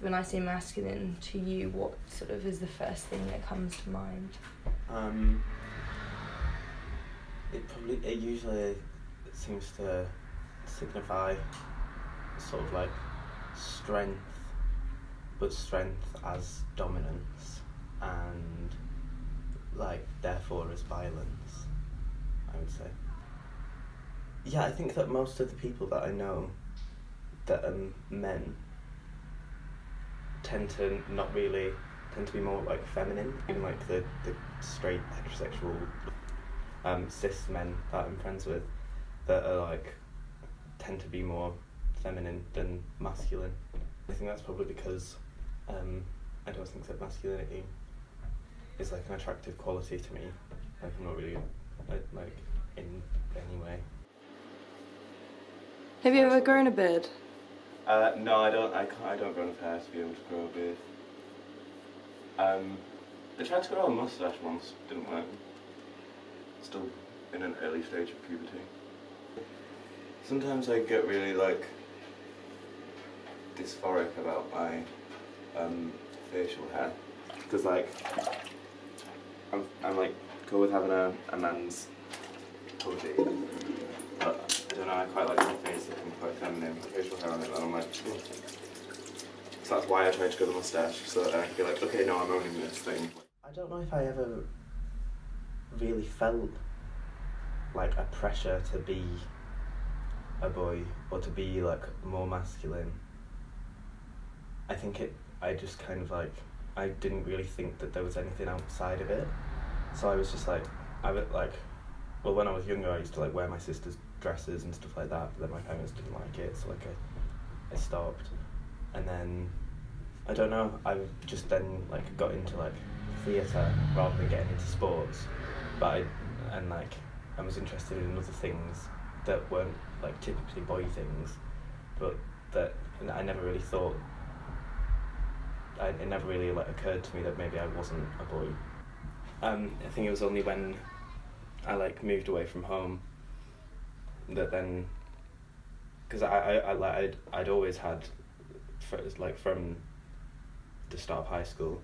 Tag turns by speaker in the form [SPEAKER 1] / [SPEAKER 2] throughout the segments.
[SPEAKER 1] when I say masculine to you, what sort of is the first thing that comes to mind?
[SPEAKER 2] It usually seems to signify sort of like strength, but strength as dominance, and like therefore as violence, I would say. Yeah, I think that most of the people that I know that are men tend to be more like feminine, even like the straight heterosexual cis men that I'm friends with that are like tend to be more feminine than masculine. I think that's probably because I don't think that masculinity is like an attractive quality to me. Like I'm not really like in any way.
[SPEAKER 1] Have you ever grown a beard?
[SPEAKER 2] No, I don't. I don't grow enough hair to be able to grow a beard. I tried to grow a moustache once, didn't work. Still in an early stage of puberty. Sometimes I get really like dysphoric about my facial hair, because like I'm like cool with having a man's body, but I don't know, I quite like my face looking quite feminine, with facial hair on it, and I'm like, so that's why I tried to grow the moustache, so that I could be like, okay, no, I'm owning this thing. I don't know if I ever really felt like a pressure to be a boy or to be like more masculine. I just kind of like, I didn't really think that there was anything outside of it, so I was just like, when I was younger I used to like wear my sister's dresses and stuff like that, but then my parents didn't like it, so like I stopped. And then I don't know, I just then like got into like theatre rather than getting into sports, but I was interested in other things that weren't like typically boy things, but that I never really thought, it never really like occurred to me that maybe I wasn't a boy. I think it was only when I like moved away from home that then, because I'd always had, from the start of high school,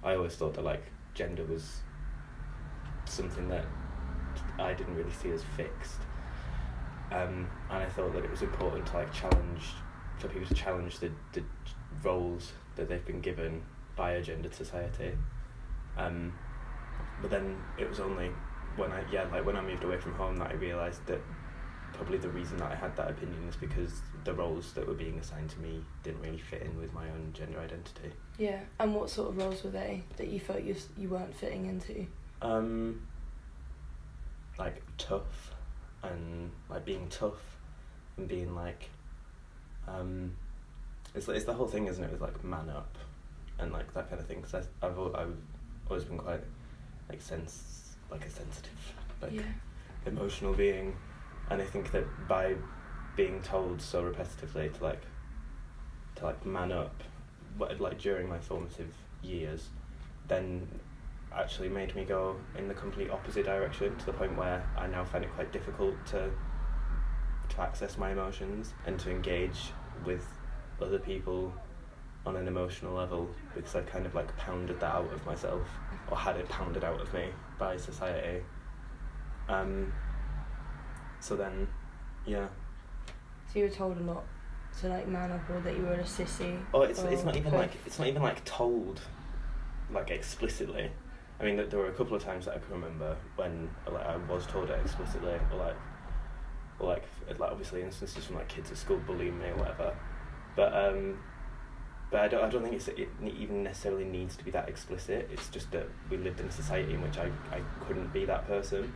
[SPEAKER 2] I always thought that like gender was something that I didn't really see as fixed, and I thought that it was important to like for people to challenge the roles that they've been given by a gendered society. But then it was only when I moved away from home that I realised that probably the reason that I had that opinion is because the roles that were being assigned to me didn't really fit in with my own gender identity.
[SPEAKER 1] Yeah, and what sort of roles were they that you felt you weren't fitting into?
[SPEAKER 2] Like tough, and like being tough, and being like, it's the whole thing, isn't it, with like man up, and like that kind of thing. Because I've always been quite like a sensitive, like emotional being, and I think that by being told so repetitively to man up, like during my formative years, then actually made me go in the complete opposite direction, to the point where I now find it quite difficult to access my emotions and to engage with other people on an emotional level, because I kind of like pounded that out of myself, or had it pounded out of me by society. So then, yeah.
[SPEAKER 1] So you were told a lot to like man up, or that you were a sissy?
[SPEAKER 2] Oh, it's not even like told like explicitly. I mean, there were a couple of times that I can remember when like I was told it explicitly, or like obviously instances from like kids at school bullying me or whatever. But I don't think it even necessarily needs to be that explicit. It's just that we lived in a society in which I couldn't be that person.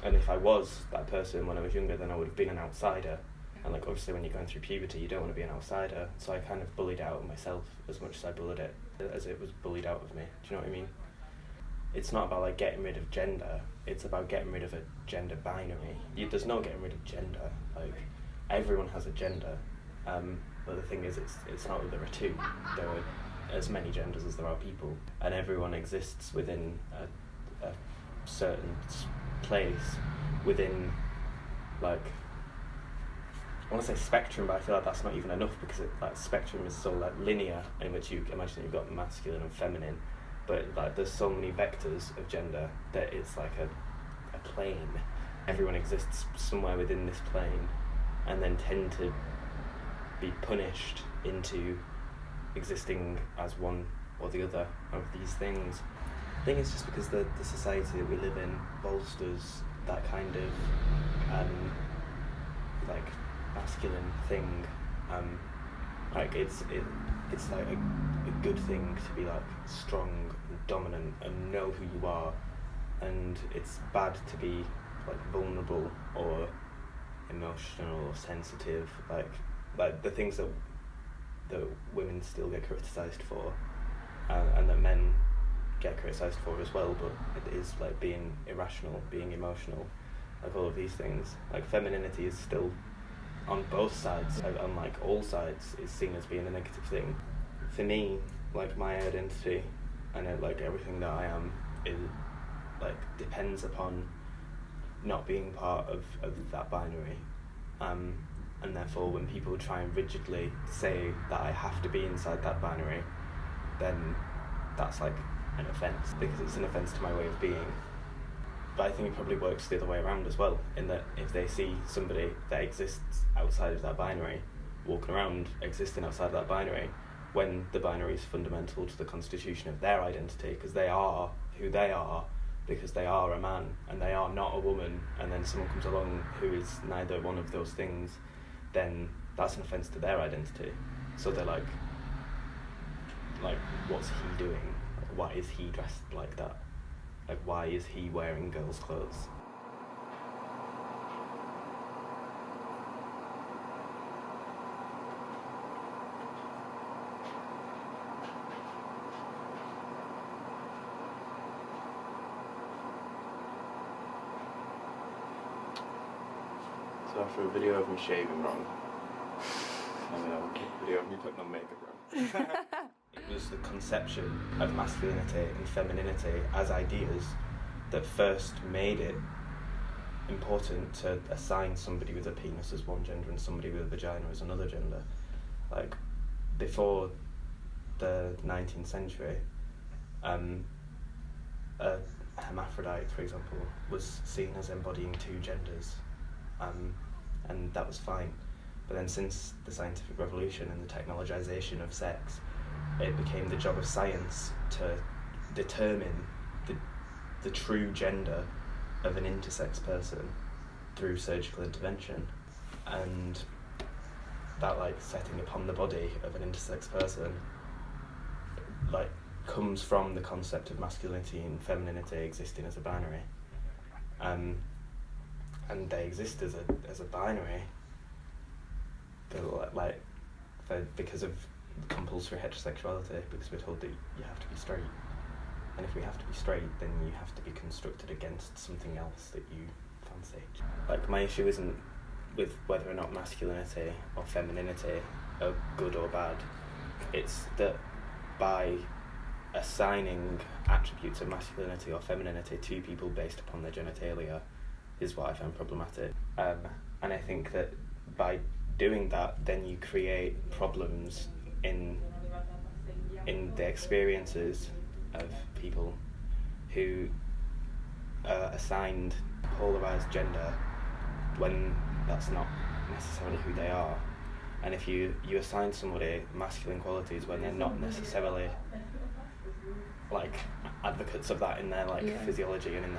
[SPEAKER 2] And if I was that person when I was younger, then I would have been an outsider. And like obviously when you're going through puberty, you don't want to be an outsider. So I kind of bullied out of myself as much as I bullied it, as it was bullied out of me. Do you know what I mean? It's not about like getting rid of gender. It's about getting rid of a gender binary. There's no getting rid of gender. Like everyone has a gender. But the thing is, it's not that there are two. There are as many genders as there are people, and everyone exists within a certain place within like I want to say spectrum, but I feel like that's not even enough, because spectrum is so like linear, in which you imagine that you've got masculine and feminine, but like there's so many vectors of gender that it's like a plane. Everyone exists somewhere within this plane, and then tend to be punished into existing as one or the other of these things. I think it's just because the society that we live in bolsters that kind of like masculine thing. Like it's like a good thing to be like strong and dominant and know who you are, and it's bad to be like vulnerable or emotional or sensitive, like the things that women still get criticised for, and that men get criticised for as well, but it is like being irrational, being emotional, like all of these things. Like femininity is still on both sides, on like all sides, is seen as being a negative thing. For me, like my identity and like everything that I am is like depends upon not being part of that binary, and therefore when people try and rigidly say that I have to be inside that binary, then that's like an offence, because it's an offence to my way of being. But I think it probably works the other way around as well, in that if they see somebody that exists outside of that binary, walking around existing outside of that binary, when the binary is fundamental to the constitution of their identity, because they are who they are, because they are a man and they are not a woman, and then someone comes along who is neither one of those things, then that's an offence to their identity. So they're like what's he doing? Like, why is he dressed like that? Like, why is he wearing girls' clothes? So after a video of me shaving wrong, and then a video of me putting on makeup wrong. It was the conception of masculinity and femininity as ideas that first made it important to assign somebody with a penis as one gender and somebody with a vagina as another gender. Like, before the 19th century, a hermaphrodite, for example, was seen as embodying two genders, and that was fine. But then since the scientific revolution and the technologization of sex, it became the job of science to determine the true gender of an intersex person through surgical intervention, and that like setting upon the body of an intersex person like comes from the concept of masculinity and femininity existing as a binary, and they exist as a binary, but because of compulsory heterosexuality, because we're told that you have to be straight, and if we have to be straight, then you have to be constructed against something else that you fancy. Like, my issue isn't with whether or not masculinity or femininity are good or bad. It's that by assigning attributes of masculinity or femininity to people based upon their genitalia is what I find problematic. And I think that by doing that, then you create problems in the experiences of people who are assigned polarised gender when that's not necessarily who they are. And if you assign somebody masculine qualities when they're not necessarily like advocates of that in their physiology and in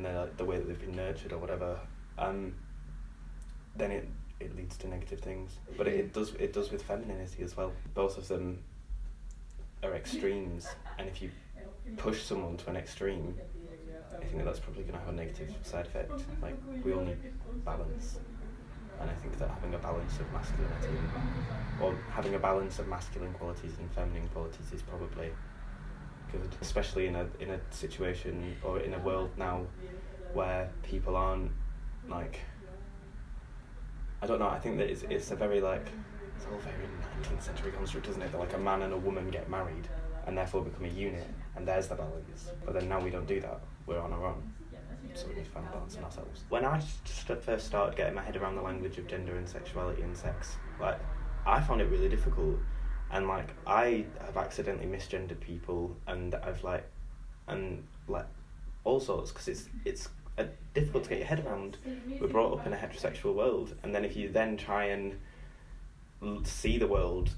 [SPEAKER 2] their the way that they've been nurtured or whatever, then it leads to negative things. But it does with femininity as well. Both of them are extremes, and if you push someone to an extreme, I think that's probably going to have a negative side effect. Like, we all need balance, and I think that having a balance of masculinity, or having a balance of masculine qualities and feminine qualities, is probably good, especially in a situation or in a world now where people aren't like, I don't know, I think that it's a very it's all very 19th century construct, isn't it? That like a man and a woman get married and therefore become a unit, and there's the balance. But then now we don't do that, we're on our own. so we find balance in ourselves. When I first started getting my head around the language of gender and sexuality and sex, like, I found it really difficult, and like I have accidentally misgendered people, and I've like all sorts, because it's difficult to get your head around. We're brought up in a heterosexual world, and then if you then try and see the world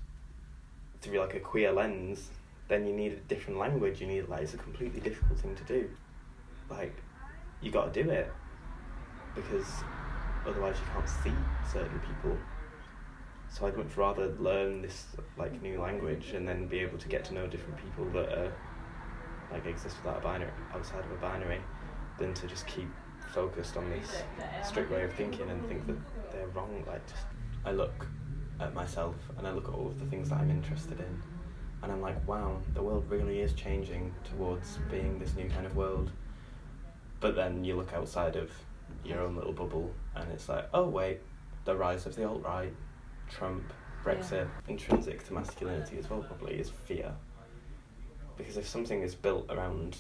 [SPEAKER 2] through like a queer lens, then you need a different language. You need, like, it's a completely difficult thing to do. Like, you got to do it, because otherwise you can't see certain people. So I'd much rather learn this like new language and then be able to get to know different people that are like exist without a binary, outside of a binary, than to just keep focused on this strict way of thinking and think that they're wrong. Like, just, I look at myself and I look at all of the things that I'm interested in, and I'm like, wow, the world really is changing towards being this new kind of world. But then you look outside of your own little bubble and it's like, oh wait, the rise of the alt-right, Trump, Brexit. Yeah. Intrinsic to masculinity as well probably is fear. Because if something is built around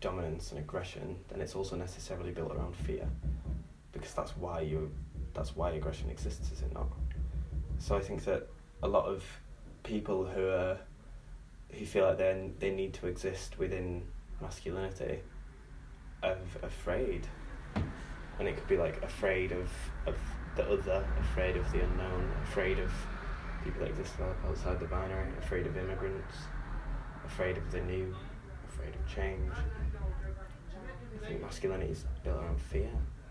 [SPEAKER 2] dominance and aggression, then it's also necessarily built around fear. Because that's why aggression exists, is it not? So I think that a lot of people who feel like they need to exist within masculinity are afraid. And it could be like afraid of the other, afraid of the unknown, afraid of people that exist outside the binary, afraid of immigrants, afraid of the new, afraid of change. I think masculinity is built around fear.